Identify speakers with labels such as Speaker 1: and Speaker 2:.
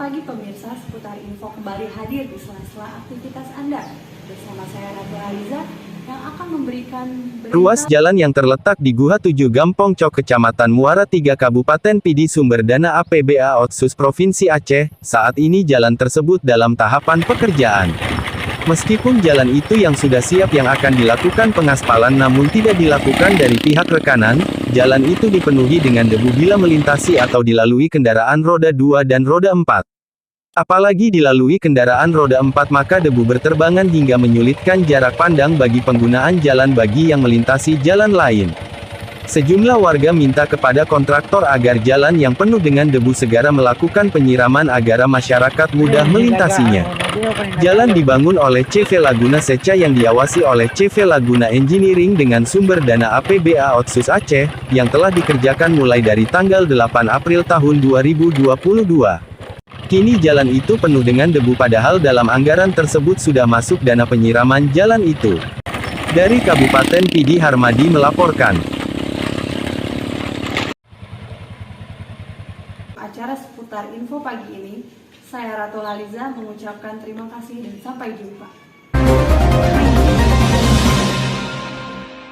Speaker 1: pagi pemirsa, seputar info kembali hadir di sela-sela aktivitas Anda. Bersama saya Ratu Aliza yang akan memberikan
Speaker 2: ruas jalan yang terletak di Guha 7 Gampong Cok Kecamatan Muara 3 Kabupaten Pidi sumber dana APBA Otsus Provinsi Aceh. Saat ini jalan tersebut dalam tahapan pekerjaan. Meskipun jalan itu yang sudah siap yang akan dilakukan pengaspalan namun tidak dilakukan dari pihak rekanan, jalan itu dipenuhi dengan debu bila melintasi atau dilalui kendaraan roda 2 dan roda 4. Apalagi dilalui kendaraan roda 4 maka debu berterbangan hingga menyulitkan jarak pandang bagi penggunaan jalan bagi yang melintasi jalan lain. Sejumlah warga minta kepada kontraktor agar jalan yang penuh dengan debu segera melakukan penyiraman agar masyarakat mudah melintasinya. Jalan dibangun oleh CV Laguna Seca yang diawasi oleh CV Laguna Engineering dengan sumber dana APBA Otsus Aceh, yang telah dikerjakan mulai dari tanggal 8 April tahun 2022. Kini jalan itu penuh dengan debu padahal dalam anggaran tersebut sudah masuk dana penyiraman jalan itu. Dari Kabupaten Pidi Harmadi melaporkan.
Speaker 1: acara seputar info pagi ini. Saya Ratu Aliza mengucapkan terima kasih dan sampai jumpa.